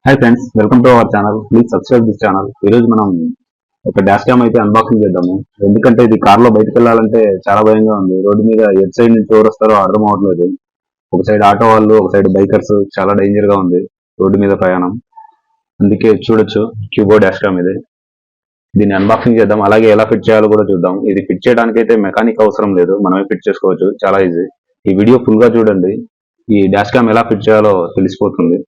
Hi friends, welcome to our channel. Please subscribe this channel. ఈరోజు మనం ఒక dash cam అయితే అన్బాక్సింగ్ చేద్దాము. ఎందుకంటే ఇది కార్లో బయటకు వెళ్ళాలంటే చాలా భయంగా ఉంది. రోడ్డు మీద ఎటు సైడ్ నుంచి ఎవరు వస్తారో అర్థం అవట్లేదు. ఒక సైడ్ ఆటో వాళ్ళు, ఒక సైడ్ బైకర్స్, చాలా డేంజర్ గా ఉంది రోడ్డు మీద ప్రయాణం. అందుకే చూడొచ్చు క్యూబో డాష్ క్యామ్ ఇది. దీన్ని అన్బాక్సింగ్ చేద్దాం, అలాగే ఎలా ఫిట్ చేయాలో కూడా చూద్దాం. ఇది ఫిట్ చేయడానికి అయితే మెకానిక్ అవసరం లేదు, మనమే ఫిట్ చేసుకోవచ్చు, చాలా ఈజీ. ఈ వీడియో ఫుల్ గా చూడండి, ఈ డాష్ క్యామ్ ఎలా ఫిట్ చేయాలో తెలిసిపోతుంది.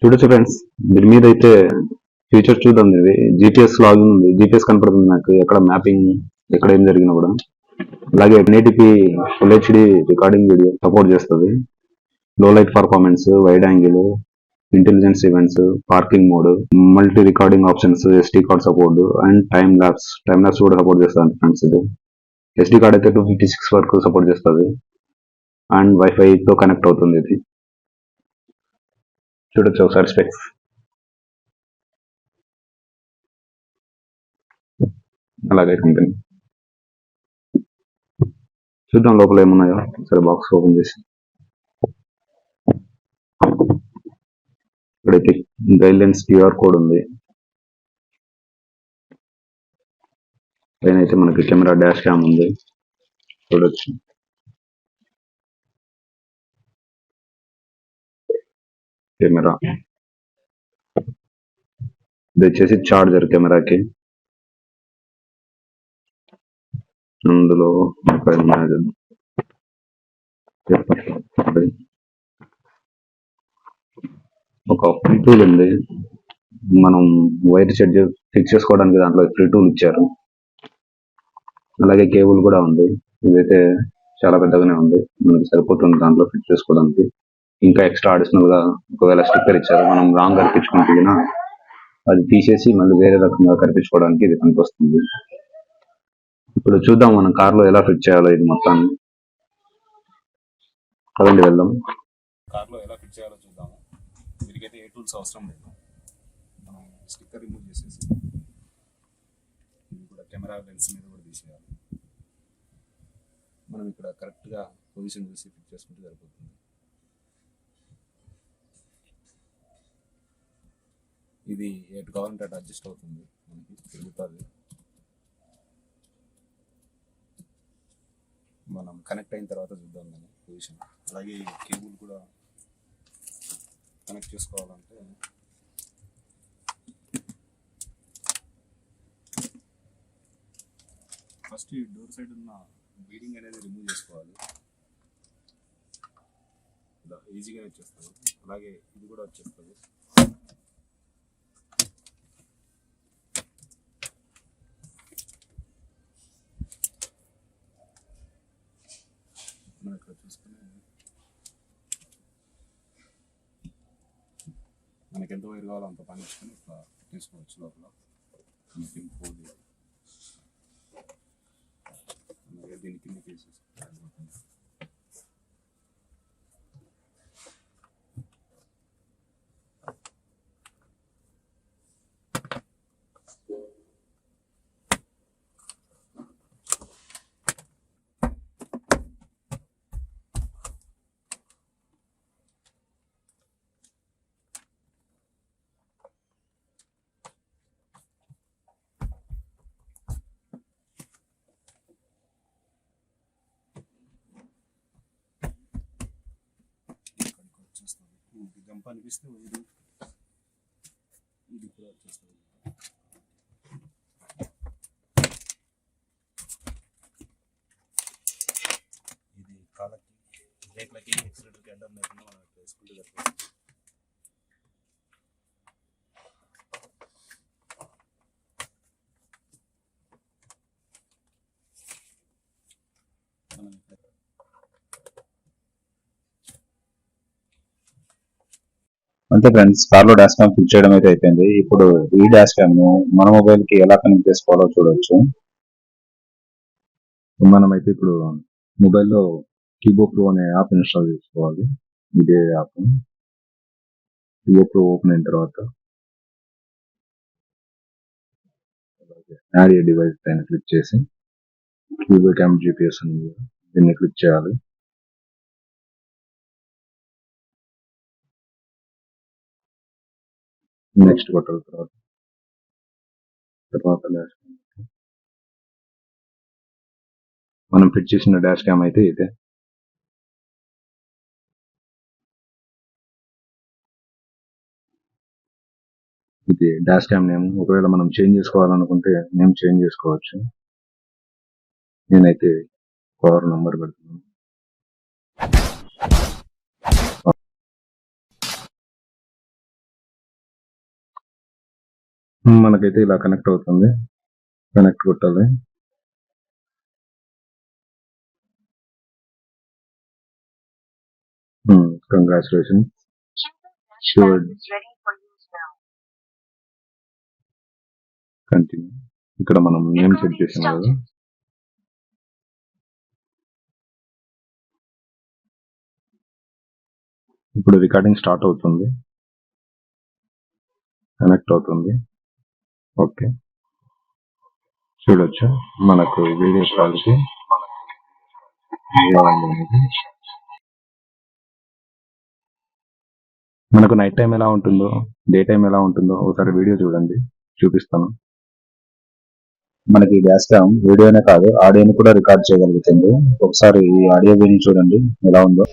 చూడొచ్చు ఫ్రెండ్స్, దీని మీద అయితే ఫ్యూచర్ చూద్దాం. ఇది జీపీఎస్ లాగిన్ ఉంది, జీపీఎస్ కనపడుతుంది నాకు, ఎక్కడ మ్యాపింగ్, ఎక్కడ ఏం జరిగినా కూడా. అలాగే 1080p full HD recording video support చేస్తుంది. Low light performance, wide angle, intelligence events, parking mode, multi recording options, SD card support and time lapse కూడా సపోర్ట్ చేస్తుంది ఫ్రెండ్స్. ఇది ఎస్డి కార్డ్ అయితే 256 వరకు సపోర్ట్ చేస్తుంది అండ్ వైఫై తో connect అవుతుంది. ఇది చూడొచ్చు ఒకసారి స్పెక్స్. అలాగే కంపెనీ చూద్దాం లోపల ఏమున్నాయో. సరే, బాక్స్ ఓపెన్ చేసి ఇక్కడైతే గైడ్లైన్స్ క్యూఆర్ కోడ్ ఉంది. పైన అయితే మనకి కెమెరా డాష్ క్యామ్ ఉంది, చూడొచ్చు. కెమెరా ఇది వచ్చేసి చార్జర్ కెమెరాకి. అందులో ఒక ఫ్రీ టూల్ ఉంది, మనం వైర్ సెట్ ఫిక్స్ చేసుకోవడానికి దాంట్లో ఫ్రీ టూల్ ఇచ్చారు. అలాగే కేబుల్ కూడా ఉంది, ఇదైతే చాలా పెద్దగానే ఉంది, మనకి సరిపోతుంది దాంట్లో ఫిట్ చేసుకోవడానికి. ఇంకా ఎక్స్ట్రా అడిషనల్ గా ఒకవేళ స్టిక్కర్ ఇచ్చారు, మనం రాంగ్ కనిపించుకుంటే అది తీసేసి మళ్ళీ వేరే రకంగా కనిపించుకోవడానికి ఇది పనికొస్తుంది. ఇప్పుడు చూద్దాం మనం కార్లో ఎలా ఫిట్ చేయాలో ఇది మొత్తాన్ని. కదండి, వెళ్దాం. కార్లో ఎలా ఫిట్ చేయాలో చూద్దాము. వీరికైతే ఏ టూల్స్ అవసరం లేదు, మనం స్టిక్కర్ రిమూవ్ చేసేసి ఇది కూడా కెమెరా లెన్స్ మీద కూడా తీసేయాలి. మనం ఇక్కడ కరెక్ట్గా పొజిషన్ చూసి ఫిట్ చేసుకుంటే సరిపోతుంది. ఇది ఎటు కావాలంటే అటు అడ్జస్ట్ అవుతుంది, మనకి తిరుగుతుంది. మనం కనెక్ట్ అయిన తర్వాత చూద్దాం దాని పొజిషన్. అలాగే ఈ కేబుల్ కూడా కనెక్ట్ చేసుకోవాలంటే ఫస్ట్ ఈ డోర్ సైడ్ ఉన్న బీడింగ్ అనేది రిమూవ్ చేసుకోవాలి. ఇలా ఈజీగా వచ్చేస్తుంది. అలాగే ఇది కూడా వచ్చేస్తుంది. మనం ఇక్కడ చూసుకుని మనకి ఎంత వైర్ కావాలో అంత పని చేసుకొని ఇట్లా తీసుకోవచ్చు. లోపల మనకి పోదు, అలాగే దీని కింద తీసేసుకోవాలి. ఇది గంప అనిపిస్తే ఇది కూడా వచ్చేస్తుంది. ఇది కాళ్ళకి, బ్రేక్లకి, ఎక్సిలేటర్కి అడ్డం లేకుండా మనం వేసుకుంటే సరిపోతుంది. అంతే ఫ్రెండ్స్, కార్లో డాష్ క్యామ్ ఫిట్ చేయడం అయితే అయిపోయింది. ఇప్పుడు ఈ డాష్ క్యామ్ మన మొబైల్ కి ఎలా కనెక్ట్ చేసుకోవాలో చూడొచ్చు. మనమైతే ఇప్పుడు మొబైల్లో క్యూబో ప్రో అనే యాప్ ఇన్స్టాల్ చేసుకోవాలి. ఇదే యాప్. క్యూబో ప్రో ఓపెన్ అయిన తర్వాత యాడ్ ఏ డివైస్ పైన క్లిక్ చేసి క్యూబో క్యామ్ GPS ఉంది, దీన్ని క్లిక్ చేయాలి. నెక్స్ట్ కొట్టాలి. తర్వాత మనం ఫిట్ చేసిన డాష్ క్యామ్ అయితే ఇదే. ఇది డాష్ క్యామ్ నేమ్. ఒకవేళ మనం చేంజ్ చేసుకోవాలనుకుంటే నేమ్ చేంజ్ చేసుకోవచ్చు. నేనైతే పవర్ నంబర్ పెడుతున్నాను. మనకైతే ఇలా కనెక్ట్ అవుతుంది. కనెక్ట్ కొట్టాలి. కంగ్రాచులేషన్. కంటిన్యూ. ఇక్కడ మనం నేమ్ సెట్ చేసాం కదా, ఇప్పుడు రికార్డింగ్ స్టార్ట్ అవుతుంది. కనెక్ట్ అవుతుంది. ఓకే, చూడొచ్చు మనకు వీడియో కాల్కి మనకు నైట్ టైం ఎలా ఉంటుందో, డే టైం ఎలా ఉంటుందో ఒకసారి వీడియో చూడండి, చూపిస్తాను. మనకి డాష్ క్యామ్ వీడియోనే కాదు ఆడియోని కూడా రికార్డ్ చేయగలుగుతుంది. ఒకసారి ఈ ఆడియో విని చూడండి ఎలా ఉందో.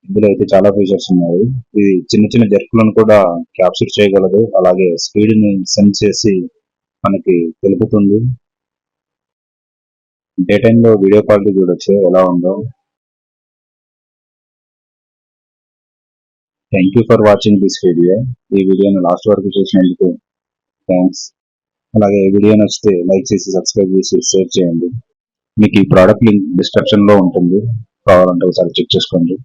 ఇందులో అయితే చాలా ఫీచర్స్ ఉన్నాయి. ఇది చిన్న చిన్న జర్కులను కూడా క్యాప్చర్ చేయగలదు. అలాగే స్పీడ్ ని సెన్స్ చేసి మనకి తెలుపుతుంది. డే టైమ్ లో వీడియో క్వాలిటీ చూడొచ్చు ఎలా ఉందో. Thank you for watching this video. ఈ వీడియోని లాస్ట్ వరకు చూసినందుకు థ్యాంక్స్. అలాగే ఈ వీడియో నచ్చితే లైక్ చేసి సబ్స్క్రైబ్ చేసి షేర్ చేయండి. మీకు ఈ ప్రోడక్ట్ లింక్ డిస్క్రిప్షన్ లో ఉంటుంది, కావాలంటే ఒకసారి చెక్ చేసుకోండి.